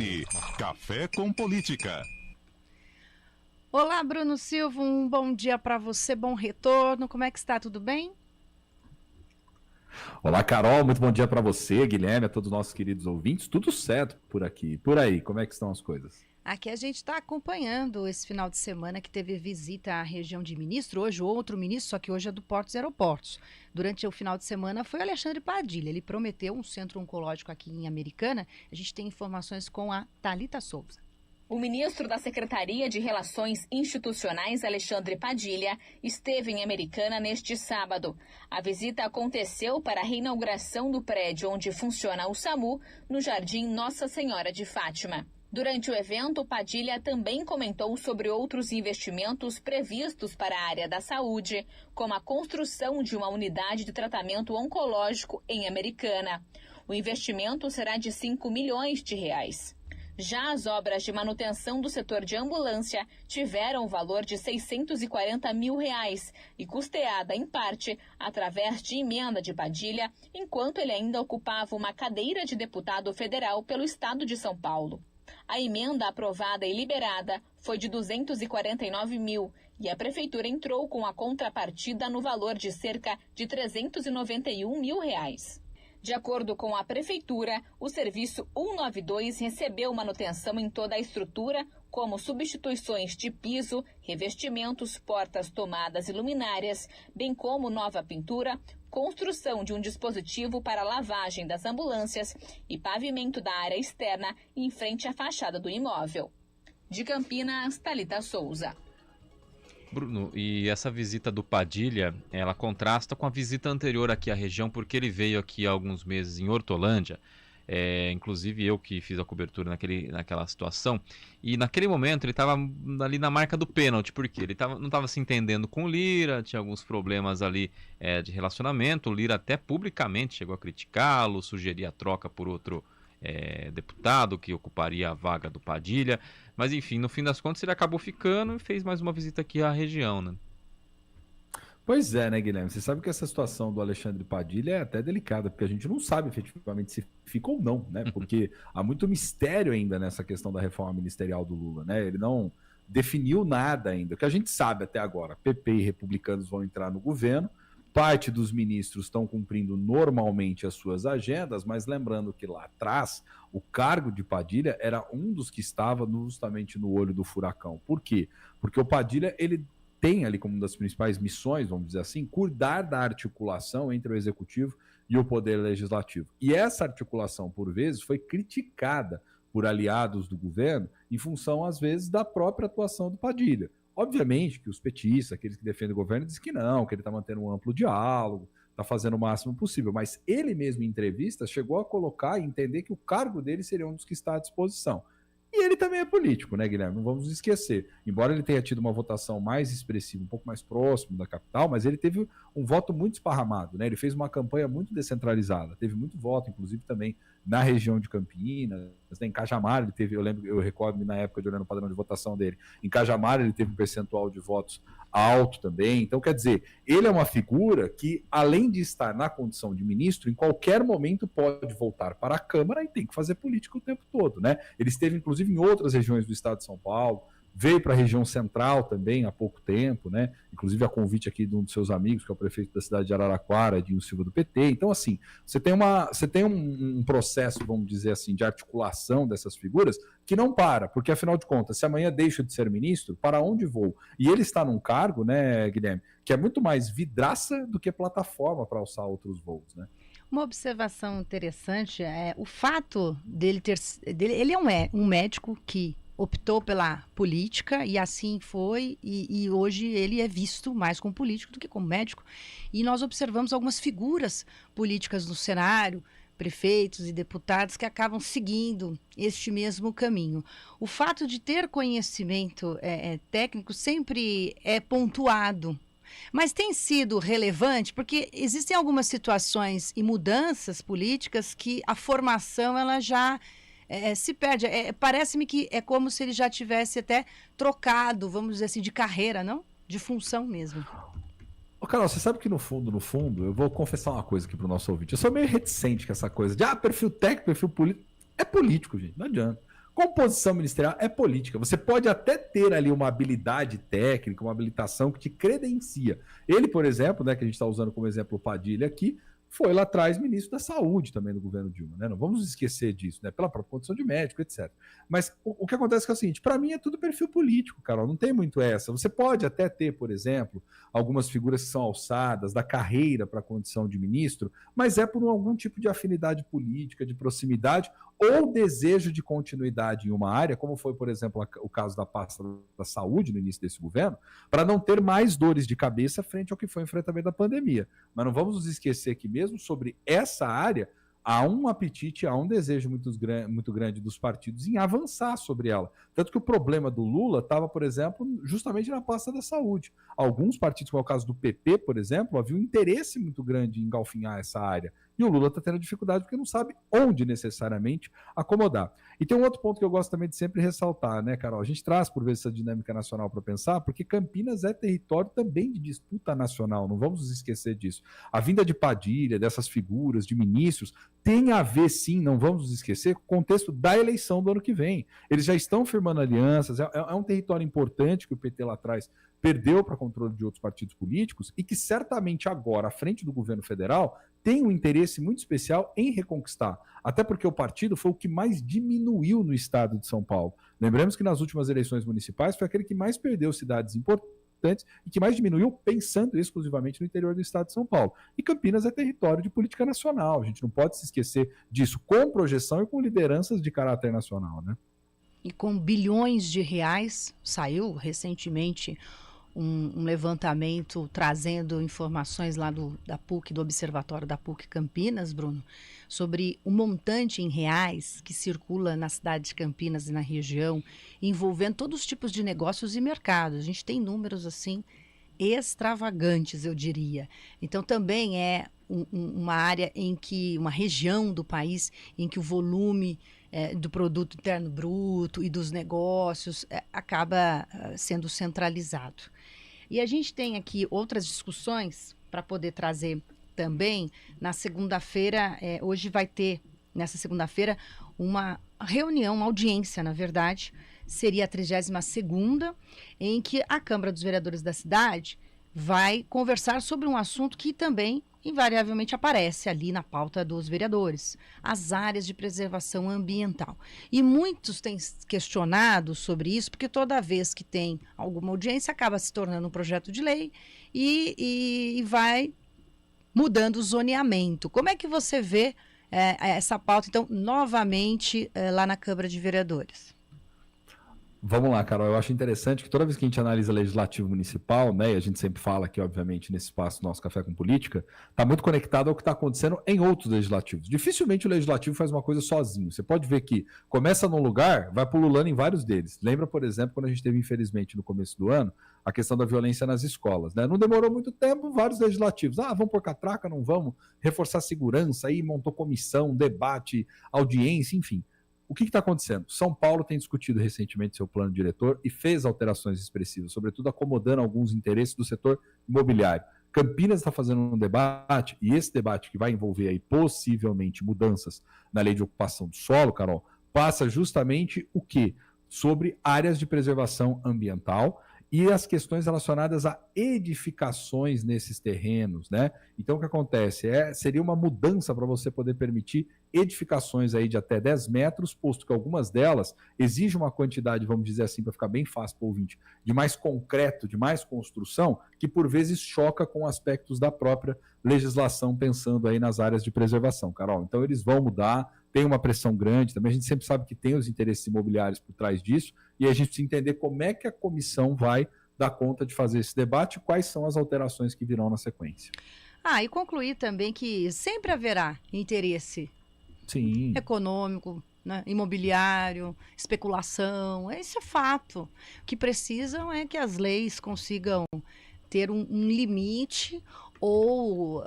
aqui, Café com Política. Olá, Bruno Silva, um bom dia para você, bom retorno. Como é que está? Tudo bem? Olá, Carol, muito bom dia para você, Guilherme, a todos os nossos queridos ouvintes. Tudo certo por aqui, por aí, como é que estão as coisas? Aqui a gente está acompanhando esse final de semana que teve visita à região de ministro, hoje outro ministro, só que hoje é do Portos e Aeroportos. Durante o final de semana foi o Alexandre Padilha, ele prometeu um centro oncológico aqui em Americana. A gente tem informações com a Thalita Souza. O ministro da Secretaria de Relações Institucionais, Alexandre Padilha, esteve em Americana neste sábado. A visita aconteceu para a reinauguração do prédio onde funciona o SAMU, no Jardim Nossa Senhora de Fátima. Durante o evento, Padilha também comentou sobre outros investimentos previstos para a área da saúde, como a construção de uma unidade de tratamento oncológico em Americana. O investimento será de 5 milhões de reais. Já as obras de manutenção do setor de ambulância tiveram o valor de 640 mil reais e custeada, em parte, através de emenda de Padilha, enquanto ele ainda ocupava uma cadeira de deputado federal pelo estado de São Paulo. A emenda aprovada e liberada foi de 249 mil e a prefeitura entrou com a contrapartida no valor de cerca de 391 mil reais. De acordo com a Prefeitura, o serviço 192 recebeu manutenção em toda a estrutura, como substituições de piso, revestimentos, portas, tomadas e luminárias, bem como nova pintura, construção de um dispositivo para lavagem das ambulâncias e pavimento da área externa em frente à fachada do imóvel. De Campinas, Thalita Souza. Bruno, e essa visita do Padilha, ela contrasta com a visita anterior aqui à região, porque ele veio aqui há alguns meses em Hortolândia, inclusive eu que fiz a cobertura naquela situação, e naquele momento ele estava ali na marca do pênalti, porque ele não estava se entendendo com o Lira, tinha alguns problemas ali de relacionamento, o Lira até publicamente chegou a criticá-lo, sugeria a troca por outro deputado que ocuparia a vaga do Padilha, mas enfim, no fim das contas ele acabou ficando e fez mais uma visita aqui à região, né? Pois é, né, Guilherme? Você sabe que essa situação do Alexandre Padilha é até delicada, porque a gente não sabe efetivamente se fica ou não, né? Porque há muito mistério ainda nessa questão da reforma ministerial do Lula, né? Ele não definiu nada ainda. O que a gente sabe até agora, PP e republicanos vão entrar no governo, parte dos ministros estão cumprindo normalmente as suas agendas, mas lembrando que lá atrás o cargo de Padilha era um dos que estava justamente no olho do furacão. Por quê? Porque o Padilha, ele tem ali como uma das principais missões, vamos dizer assim, cuidar da articulação entre o executivo e o poder legislativo. E essa articulação, por vezes, foi criticada por aliados do governo em função, às vezes, da própria atuação do Padilha. Obviamente que os petistas, aqueles que defendem o governo, dizem que não, que ele está mantendo um amplo diálogo, está fazendo o máximo possível, mas ele mesmo em entrevistas chegou a colocar e entender que o cargo dele seria um dos que está à disposição. E ele também é político, né, Guilherme? Não vamos esquecer. Embora ele tenha tido uma votação mais expressiva, um pouco mais próximo da capital, mas ele teve um voto muito esparramado, né? Ele fez uma campanha muito descentralizada, teve muito voto, inclusive também na região de Campinas, né? Em Cajamar ele teve, eu recordo na época de olhando o padrão de votação dele, em Cajamar ele teve um percentual de votos alto também. Então, quer dizer, ele é uma figura que, além de estar na condição de ministro, em qualquer momento pode voltar para a Câmara e tem que fazer política o tempo todo, né? Ele esteve, inclusive, em outras regiões do estado de São Paulo, veio para a região central também há pouco tempo, né? Inclusive a convite aqui de um dos seus amigos, que é o prefeito da cidade de Araraquara, Edinho Silva do PT. Então, assim, você tem um processo, vamos dizer assim, de articulação dessas figuras que não para, porque afinal de contas, se amanhã deixa de ser ministro, para onde vou? E ele está num cargo, né, Guilherme, que é muito mais vidraça do que plataforma para alçar outros voos, né? Uma observação interessante é o fato dele ele é um médico que optou pela política e assim foi, e hoje ele é visto mais como político do que como médico. E nós observamos algumas figuras políticas no cenário, prefeitos e deputados que acabam seguindo este mesmo caminho. O fato de ter conhecimento técnico sempre é pontuado, mas tem sido relevante porque existem algumas situações e mudanças políticas que a formação ela já se perde. Parece-me que é como se ele já tivesse até trocado, vamos dizer assim, de carreira, não? De função mesmo. Ô, Carol, você sabe que no fundo, eu vou confessar uma coisa aqui pro nosso ouvinte. Eu sou meio reticente com essa coisa de perfil técnico, perfil político. É político, gente, não adianta. Composição ministerial é política. Você pode até ter ali uma habilidade técnica, uma habilitação que te credencia. Ele, por exemplo, né, que a gente está usando como exemplo o Padilha aqui, foi lá atrás ministro da Saúde também do governo Dilma, né? Não vamos esquecer disso, né? Pela própria condição de médico, etc. Mas o que acontece é o seguinte, para mim é tudo perfil político, Carol, não tem muito essa. Você pode até ter, por exemplo, algumas figuras que são alçadas da carreira para a condição de ministro, mas é por algum tipo de afinidade política, de proximidade ou desejo de continuidade em uma área, como foi, por exemplo, o caso da pasta da saúde no início desse governo, para não ter mais dores de cabeça frente ao que foi o enfrentamento da pandemia. Mas não vamos nos esquecer que mesmo sobre essa área, há um apetite, há um desejo muito grande dos partidos em avançar sobre ela. Tanto que o problema do Lula estava, por exemplo, justamente na pasta da saúde. Alguns partidos, como é o caso do PP, por exemplo, havia um interesse muito grande em engalfinhar essa área. E o Lula está tendo dificuldade porque não sabe onde necessariamente acomodar. E tem um outro ponto que eu gosto também de sempre ressaltar, né, Carol? A gente traz, por vezes, essa dinâmica nacional para pensar, porque Campinas é território também de disputa nacional, não vamos nos esquecer disso. A vinda de Padilha, dessas figuras, de ministros, tem a ver, sim, não vamos nos esquecer, com o contexto da eleição do ano que vem. Eles já estão firmando alianças, é um território importante que o PT lá atrás perdeu para controle de outros partidos políticos e que certamente agora, à frente do governo federal, tem um interesse muito especial em reconquistar. Até porque o partido foi o que mais diminuiu no estado de São Paulo. Lembremos que nas últimas eleições municipais foi aquele que mais perdeu cidades importantes e que mais diminuiu pensando exclusivamente no interior do estado de São Paulo. E Campinas é território de política nacional. A gente não pode se esquecer disso, com projeção e com lideranças de caráter nacional, né? E com bilhões de reais, saiu recentemente um levantamento trazendo informações lá da PUC, do Observatório da PUC Campinas, Bruno, sobre o montante em reais que circula na cidade de Campinas e na região, envolvendo todos os tipos de negócios e mercados. A gente tem números assim extravagantes, eu diria. Então também é uma área em que, uma região do país em que o volume do produto interno bruto e dos negócios acaba sendo centralizado. E a gente tem aqui outras discussões para poder trazer também na segunda-feira. Hoje vai ter, nessa segunda-feira, uma reunião, uma audiência, na verdade, seria a 32ª, em que a Câmara dos Vereadores da cidade vai conversar sobre um assunto que também invariavelmente aparece ali na pauta dos vereadores, as áreas de preservação ambiental. E muitos têm questionado sobre isso, porque toda vez que tem alguma audiência, acaba se tornando um projeto de lei e vai mudando o zoneamento. Como é que você vê essa pauta, então, novamente lá na Câmara de Vereadores? Vamos lá, Carol. Eu acho interessante que toda vez que a gente analisa legislativo municipal, né, e a gente sempre fala aqui, obviamente, nesse espaço nosso Café com Política, está muito conectado ao que está acontecendo em outros legislativos. Dificilmente o legislativo faz uma coisa sozinho. Você pode ver que começa num lugar, vai pululando em vários deles. Lembra, por exemplo, quando a gente teve, infelizmente, no começo do ano, a questão da violência nas escolas, né? Não demorou muito tempo, vários legislativos. Vamos pôr catraca, não vamos? Reforçar a segurança, aí montou comissão, debate, audiência, enfim. O que está acontecendo? São Paulo tem discutido recentemente seu plano diretor e fez alterações expressivas, sobretudo acomodando alguns interesses do setor imobiliário. Campinas está fazendo um debate, e esse debate que vai envolver aí possivelmente mudanças na lei de ocupação do solo, Carol, passa justamente o quê? Sobre áreas de preservação ambiental e as questões relacionadas a edificações nesses terrenos, né? Então, o que acontece? Seria uma mudança para você poder permitir edificações aí de até 10 metros, posto que algumas delas exigem uma quantidade, vamos dizer assim, para ficar bem fácil para o ouvinte, de mais concreto, de mais construção, que por vezes choca com aspectos da própria legislação, pensando aí nas áreas de preservação, Carol. Então, eles vão mudar, tem uma pressão grande, também a gente sempre sabe que tem os interesses imobiliários por trás disso, e a gente precisa entender como é que a comissão vai dar conta de fazer esse debate e quais são as alterações que virão na sequência. E concluir também que sempre haverá interesse econômico, né, imobiliário, especulação, esse é fato. O que precisam é que as leis consigam ter um limite ou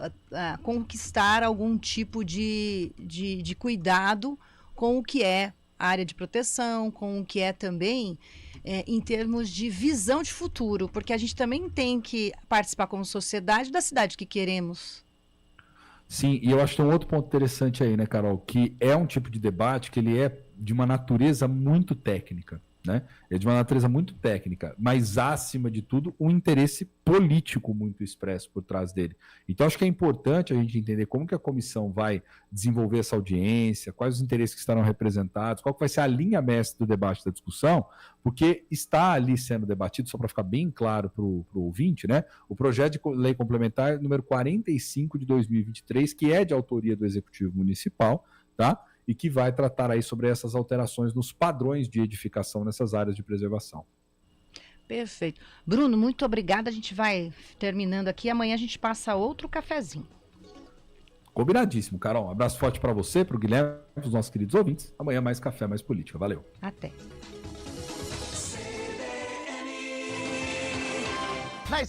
conquistar algum tipo de cuidado com o que é a área de proteção, com o que é também em termos de visão de futuro, porque a gente também tem que participar como sociedade da cidade que queremos. Sim, e eu acho que tem um outro ponto interessante aí, né, Carol, que é um tipo de debate que ele é de uma natureza muito técnica, né? É de uma natureza muito técnica, mas acima de tudo um interesse político muito expresso por trás dele. Então acho que é importante a gente entender como que a comissão vai desenvolver essa audiência, quais os interesses que estarão representados, qual que vai ser a linha mestre do debate da discussão, porque está ali sendo debatido, só para ficar bem claro para o ouvinte, né? O projeto de lei complementar número 45 de 2023, que é de autoria do Executivo Municipal, tá? E que vai tratar aí sobre essas alterações nos padrões de edificação nessas áreas de preservação. Perfeito. Bruno, muito obrigada. A gente vai terminando aqui. Amanhã a gente passa outro cafezinho. Combinadíssimo, Carol. Um abraço forte para você, para o Guilherme, para os nossos queridos ouvintes. Amanhã mais café, mais política. Valeu. Até.